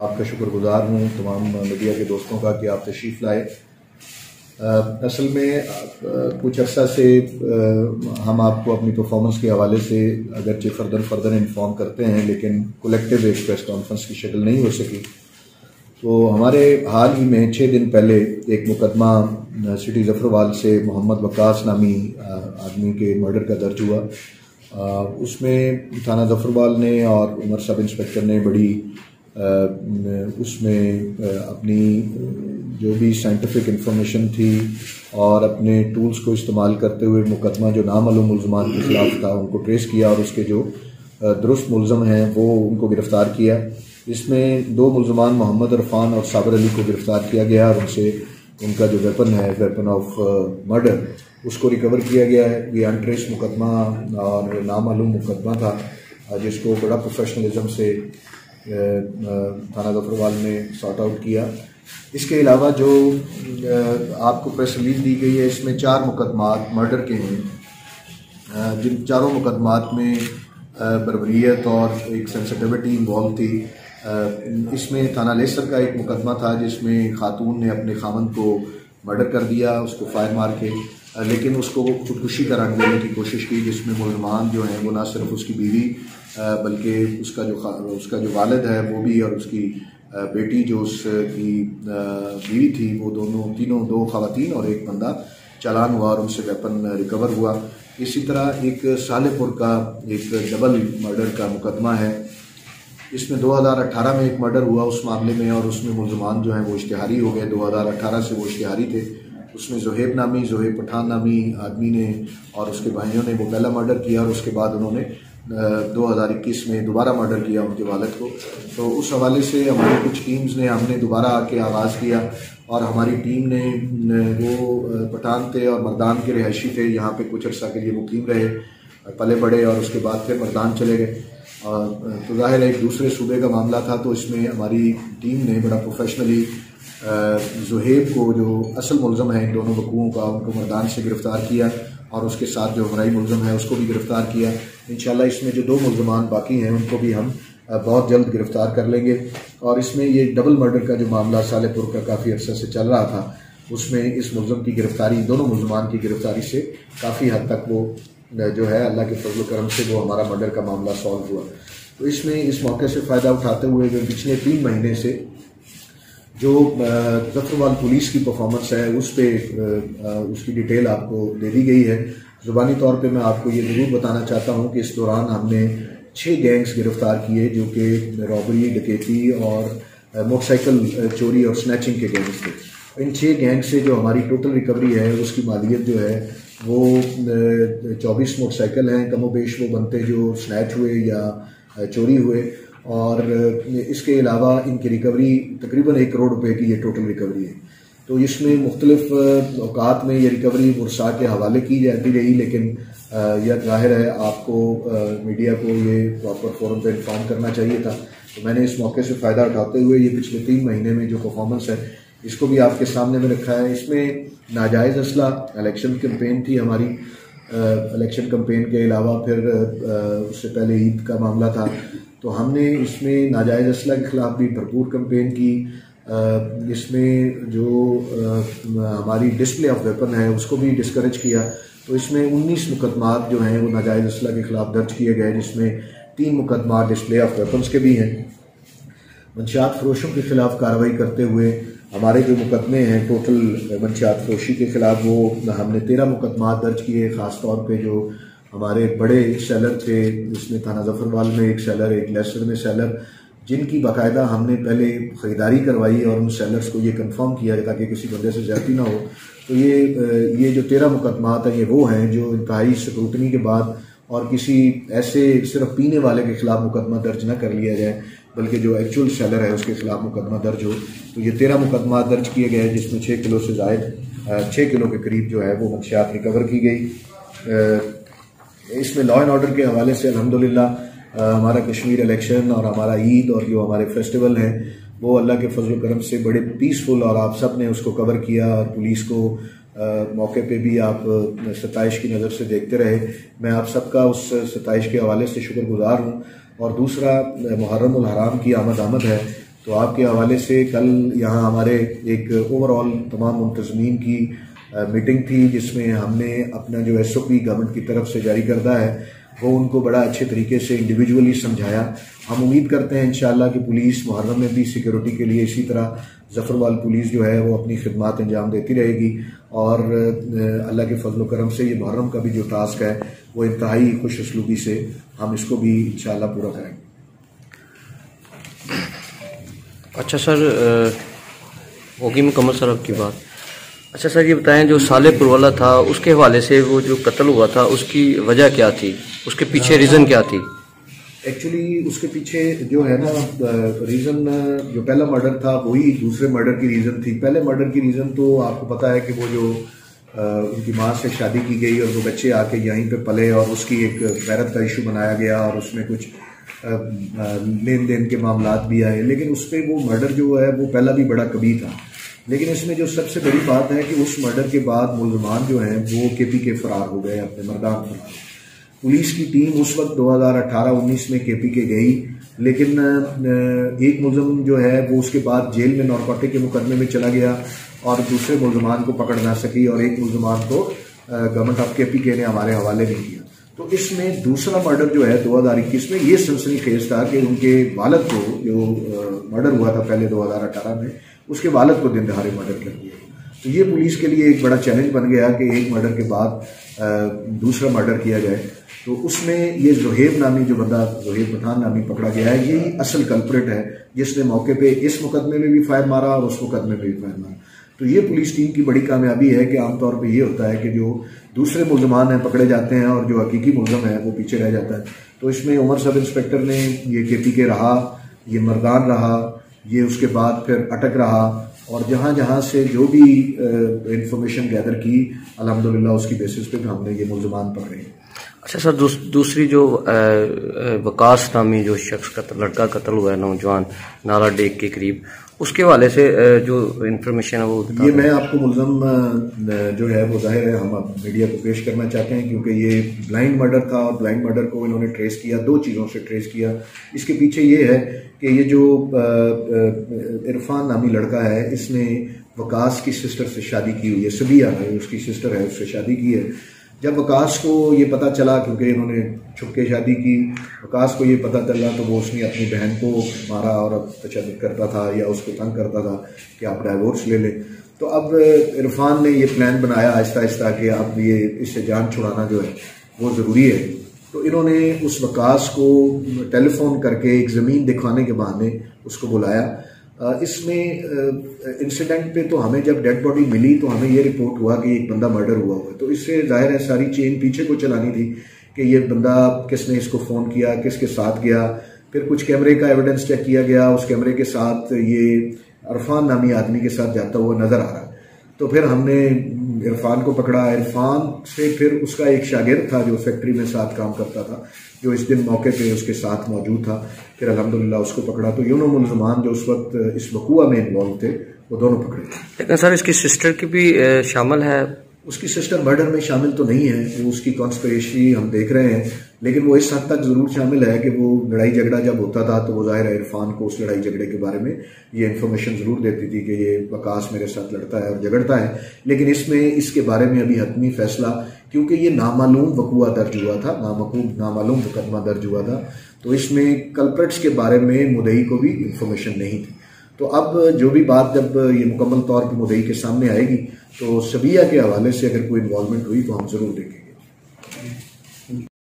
आपका शुक्रगुजार हूँ तमाम मीडिया के दोस्तों का कि आप तशरीफ़ लाए। असल में कुछ अर्सा से हम आपको अपनी परफॉर्मेंस के हवाले से अगरचे फर्दर इन्फॉर्म करते हैं, लेकिन कलेक्टिव एक प्रेस कॉन्फ्रेंस की शक्ल नहीं हो सकी। तो हमारे हाल ही में 6 दिन पहले एक मुकदमा सिटी जफरवाल से मोहम्मद वकास नामी आदमी के मर्डर का दर्ज हुआ। उसमें थाना जफरवाल ने और उमर सब इंस्पेक्टर ने बड़ी उसमें अपनी जो भी साइंटिफिक इंफॉर्मेशन थी और अपने टूल्स को इस्तेमाल करते हुए मुकदमा जो नामालूम मुल्ज़मान के खिलाफ था उनको ट्रेस किया और उसके जो दुरुस्त मुल्ज़म हैं वो उनको गिरफ़्तार किया। इसमें 2 मुल्ज़मान मोहम्मद इरफान और साबिर अली को गिरफ़्तार किया गया और उनसे उनका जो वेपन है, वेपन ऑफ मर्डर, उसको रिकवर किया गया है। ये अनट्रेस मुकदमा और नामालूम मुकदमा था जिसको बड़ा प्रोफेशनलिज्म से थाना जफरवाल ने सॉर्ट आउट किया। इसके अलावा जो आपको प्रेस रिलीज दी गई है, इसमें 4 मुकदमात मर्डर के हैं, जिन चारों मुकदमात में बर्बरियत और एक सेंसिटिविटी इन्वॉल्व थी। इसमें थाना लेसर का एक मुकदमा था जिसमें खातून ने अपने खामन को मर्डर कर दिया, उसको फायर मार के, लेकिन उसको खुदकुशी का रंग देने की कोशिश की, जिसमें मुल्ज़मान जो हैं वो ना सिर्फ उसकी बीवी बल्कि उसका जो वालिद है वो भी और उसकी बेटी जो उसकी बीवी थी, वो तीनों 2 ख़वातीन और 1 बंदा चालान हुआ और उनसे वेपन रिकवर हुआ। इसी तरह एक सालेपुर का एक डबल मर्डर का मुकदमा है। इसमें 2018 में एक मर्डर हुआ उस मामले में, और उसमें मुल्ज़मान जो हैं वो इश्तिहारी हो गए। 2018 से वो इश्तिहारी थे। उसमें ज़ुहैब पठान नामी आदमी ने और उसके भाइयों ने वो पहला मर्डर किया और उसके बाद उन्होंने 2021 में दोबारा मर्डर किया उनके वालिद को। तो उस हवाले से हमारी कुछ टीम्स ने हमने दोबारा आके आगाज़ किया और हमारी टीम ने वो पठान थे और मर्दान के रिहायशी थे, यहाँ पे कुछ अर्सा के लिए मुकीम रहे, पले बढ़े और उसके बाद फिर मर्दान चले गए। तो ज़ाहिर है एक दूसरे सूबे का मामला था, तो इसमें हमारी टीम ने बड़ा प्रोफेशनली ज़ुहैब को, जो असल मुल्ज़म है इन दोनों वक़ुओं का, उनको मर्दान से गिरफ़्तार किया और उसके साथ जो हमारी मुल्ज़म है उसको भी गिरफ़्तार किया। इंशाल्लाह इसमें जो 2 मुल्ज़मान बाकी हैं उनको भी हम बहुत जल्द गिरफ़्तार कर लेंगे। और इसमें ये डबल मर्डर का जो मामला सालेपुर का काफ़ी अर्सा से चल रहा था, उसमें इस मुल्ज़म की गिरफ़्तारी, दोनों मुल्ज़मान की गिरफ़्तारी से काफ़ी हद तक वो जो है अल्लाह के फजल करम से वो हमारा मर्डर का मामला सॉल्व हुआ। तो इसमें इस मौके से फ़ायदा उठाते हुए जो पिछले 3 महीने से जो जफरवाल पुलिस की परफॉर्मेंस है उस पर उसकी डिटेल आपको दे दी गई है। ज़ुबानी तौर पे मैं आपको ये ज़रूर बताना चाहता हूँ कि इस दौरान हमने 6 गैंग्स गिरफ़्तार किए जो कि रॉबरी, डकैती और मोटरसाइकिल चोरी और स्नैचिंग के गैंग्स थे। इन 6 गैंग से जो हमारी टोटल रिकवरी है उसकी मालियत जो है वो 24 मोटरसाइकिल हैं, कमोबेश वो बनते जो स्नैच हुए या चोरी हुए, और इसके अलावा इनकी रिकवरी तकरीबन 1 करोड़ रुपए की ये टोटल रिकवरी है। तो इसमें मुख्तलिफ औकात में ये रिकवरी बुरसा के हवाले की जाती रही, लेकिन यह जाहिर है आपको मीडिया को ये प्रॉपर फोरम पर इन्फॉर्म करना चाहिए था। तो मैंने इस मौके से फ़ायदा उठाते हुए ये पिछले 3 महीने में जो परफॉर्मेंस है इसको भी आपके सामने में रखा है। इसमें नाजायज़ असला, इलेक्शन कैंपेन थी हमारी, इलेक्शन कैंपेन के अलावा फिर उससे पहले ईद का मामला था, तो हमने इसमें नाजायज़ असला के ख़िलाफ़ भी भरपूर कैंपेन की। इसमें जो हमारी डिस्प्ले ऑफ वेपन है उसको भी डिस्करेज किया। तो इसमें 19 मुकदमात जो हैं वो नाजायज़ असला के ख़िलाफ़ दर्ज किए गए, जिसमें 3 मुकदमा डिस्प्ले ऑफ वेपन्स के भी हैं। मंशियात फरोशों के ख़िलाफ़ कार्रवाई करते हुए हमारे जो मुकदमे हैं टोटल मंशियात फरोशी के ख़िलाफ़, वो हमने 13 मुकदमात दर्ज किए। ख़ास तौर पे जो हमारे बड़े सेलर थे, जिसमें थाना जफरवाल में एक सेलर, एक लेसर में सेलर, जिनकी बाकायदा हमने पहले ख़रीदारी करवाई और उन सेलर्स को ये कंफर्म किया ताकि किसी बंदे से ज़्यादती ना हो। तो ये जो 13 मुकदमात हैं ये वो हैं जो इंतहाई स्क्रूटनी के बाद और किसी ऐसे सिर्फ पीने वाले के ख़िलाफ़ मुकदमा दर्ज न कर लिया जाए, बल्कि जो एक्चुअल सेलर है उसके ख़िलाफ़ मुकदमा दर्ज हो। तो ये 13 मुकदमा दर्ज किए गए, जिसमें 6 किलो से ज़ायद 6 किलो के करीब जो है वो मंशियात रिकवर की गई। इसमें लॉ एंड ऑर्डर के हवाले से अल्हम्दुलिल्लाह हमारा कश्मीर इलेक्शन और हमारा ईद और जो हमारे फेस्टिवल हैं वो अल्लाह के फजल करम से बड़े पीसफुल, और आप सब ने उसको कवर किया और पुलिस को मौके पे भी आप सताइश की नज़र से देखते रहे। मैं आप सबका उस सताइश के हवाले से शुक्रगुजार हूँ। और दूसरा, मुहर्रम उल हराम की आमद है, तो आपके हवाले से कल यहाँ हमारे एक ओवरऑल तमाम मुंतज़मीन की मीटिंग थी, जिसमें हमने अपना जो SOP गवर्नमेंट की तरफ से जारी करदा है वो उनको बड़ा अच्छे तरीके से इंडिविजुअली समझाया। हम उम्मीद करते हैं इंशाअल्लाह कि पुलिस मुहर्रम में भी सिक्योरिटी के लिए इसी तरह ज़फ़रवाल पुलिस जो है वो अपनी खिदमत अंजाम देती रहेगी, और अल्लाह के फजल करम से ये मुहर्रम का भी जो टास्क है वो इंतहाई खुश उसलूबी से हम इसको भी इंशाअल्लाह पूरा करेंगे। अच्छा सर, होगी मुकम्मल सर आपकी बात। अच्छा सर, ये बताएं जो सालेपुर वाला था उसके हवाले से वो जो कत्ल हुआ था उसकी वजह क्या थी, उसके पीछे रीज़न क्या थी? एक्चुअली उसके पीछे जो है ना रीज़न, जो पहला मर्डर था वही दूसरे मर्डर की रीज़न थी। पहले मर्डर की रीज़न तो आपको पता है कि वो जो उनकी माँ से शादी की गई और वो बच्चे आके यहीं पे पले और उसकी एक गैरत का इशू बनाया गया और उसमें कुछ लेन देन के मामलात भी आए, लेकिन उस पर वो मर्डर जो है वो पहला भी बड़ा कभी था। लेकिन इसमें जो सबसे बड़ी बात है कि उस मर्डर के बाद मुलजमान जो हैं वो KP के फरार हो गए, अपने मर्दान फरार। पुलिस की टीम उस वक्त 2018-19 में KP के गई, लेकिन एक मुलजम जो है वो उसके बाद जेल में नारकोटिक के मुकदमे में चला गया और दूसरे मुलजमान को पकड़ ना सकी, और एक मुलजमान को गवर्नमेंट ऑफ KP ने हमारे हवाले नहीं किया। तो इसमें दूसरा मर्डर जो है 2021 में ये सनसनीखेज था कि उनके वालिद को, जो मर्डर हुआ था पहले 2018 में, उसके वालिद को दिन दहाड़े मर्डर कर दिया। तो ये पुलिस के लिए एक बड़ा चैलेंज बन गया कि एक मर्डर के बाद दूसरा मर्डर किया जाए। तो उसमें ये ज़ुहैब नामी जो बंदा, ज़ुहैब पठान नामी पकड़ा गया है, यही असल कल्प्रिट है जिसने मौके पे इस मुकदमे में भी फायर मारा और उस मुकदमे में भी फायर मारा। तो ये पुलिस टीम की बड़ी कामयाबी है कि आमतौर पे ये होता है कि जो दूसरे मुलजमान हैं पकड़े जाते हैं और जो हकीकी मुलजम है वो पीछे रह जाता है। तो इसमें उमर सब इंस्पेक्टर ने ये KP के रहा, ये मर्दान रहा, ये उसके बाद फिर अटक रहा, और जहाँ जहाँ से जो भी इंफॉर्मेशन गैदर की अल्हम्दुलिल्लाह उसकी बेसिस पे हमने ये मुलजमान पकड़े। अच्छा सर, दूसरी जो वकास नामी जो शख्स लड़का कत्ल हुआ है, नौजवान, नाला डेक के करीब, उसके हवाले से जो इन्फॉर्मेशन है वो ये मैं आपको मुलजम जो है वो जाहिर है हम मीडिया को पेश करना चाहते हैं, क्योंकि ये ब्लाइंड मर्डर था और ब्लाइंड मर्डर को इन्होंने ट्रेस किया, दो चीज़ों से ट्रेस किया। इसके पीछे ये है कि ये जो इरफान नामी लड़का है, इसने वकास की सिस्टर से शादी की हुई है, सबिया है उसकी सिस्टर है, उससे शादी की है। जब वकास को ये पता चला, क्योंकि इन्होंने छुपके शादी की, वकास को ये पता चला तो वो उसने अपनी बहन को मारा और अब तशद्दुद करता था या उसको तंग करता था कि आप डाइवोर्स ले लें। तो अब इरफान ने ये प्लान बनाया आहिस्ता आहिस्ता कि अब ये इससे जान छुड़ाना जो है वो ज़रूरी है। तो इन्होंने उस वकास को टेलीफोन करके एक ज़मीन दिखवाने के बहाने उसको बुलाया। इसमें इंसिडेंट पे तो हमें जब डेड बॉडी मिली तो हमें ये रिपोर्ट हुआ कि एक बंदा मर्डर हुआ है। तो इससे जाहिर है सारी चेन पीछे को चलानी थी कि ये बंदा किसने इसको फ़ोन किया, किसके साथ गया। फिर कुछ कैमरे का एविडेंस चेक किया गया, उस कैमरे के साथ ये इरफान नामी आदमी के साथ जाता हुआ नज़र आ रहा है। तो फिर हमने इरफान को पकड़ा। इरफान से फिर उसका एक शागिर्द था जो फैक्ट्री में साथ काम करता था, जो इस दिन मौके पे उसके साथ मौजूद था। फिर अल्हम्दुलिल्लाह उसको पकड़ा। तो यूनो मुलजमान जो उस वक्त इस वकूआ में इन्वॉल्व थे वो दोनों पकड़े। लेकिन सर इसकी सिस्टर की भी शामिल है? उसकी सिस्टर मर्डर में शामिल तो नहीं है, वो उसकी कॉन्स्पिरेसी हम देख रहे हैं, लेकिन वो इस हद तक ज़रूर शामिल है कि वो लड़ाई झगड़ा जब होता था तो वो जाहिर है इरफान को उस लड़ाई झगड़े के बारे में ये इन्फॉर्मेशन ज़रूर देती थी कि ये वकास मेरे साथ लड़ता है और झगड़ता है। लेकिन इसमें इसके बारे में अभी हतमी फैसला, क्योंकि ये नामालूम वकूआ दर्ज हुआ था, नामालूम मुकदमा दर्ज हुआ था, तो इसमें कल्प्रिट्स के बारे में मुद्दई को भी इंफॉर्मेशन नहीं थी। तो अब जो भी बात जब ये मुकम्मल तौर पर मुद्दई के सामने आएगी तो सबिया के हवाले से अगर कोई इन्वॉल्वमेंट हुई तो हम ज़रूर देखेंगे।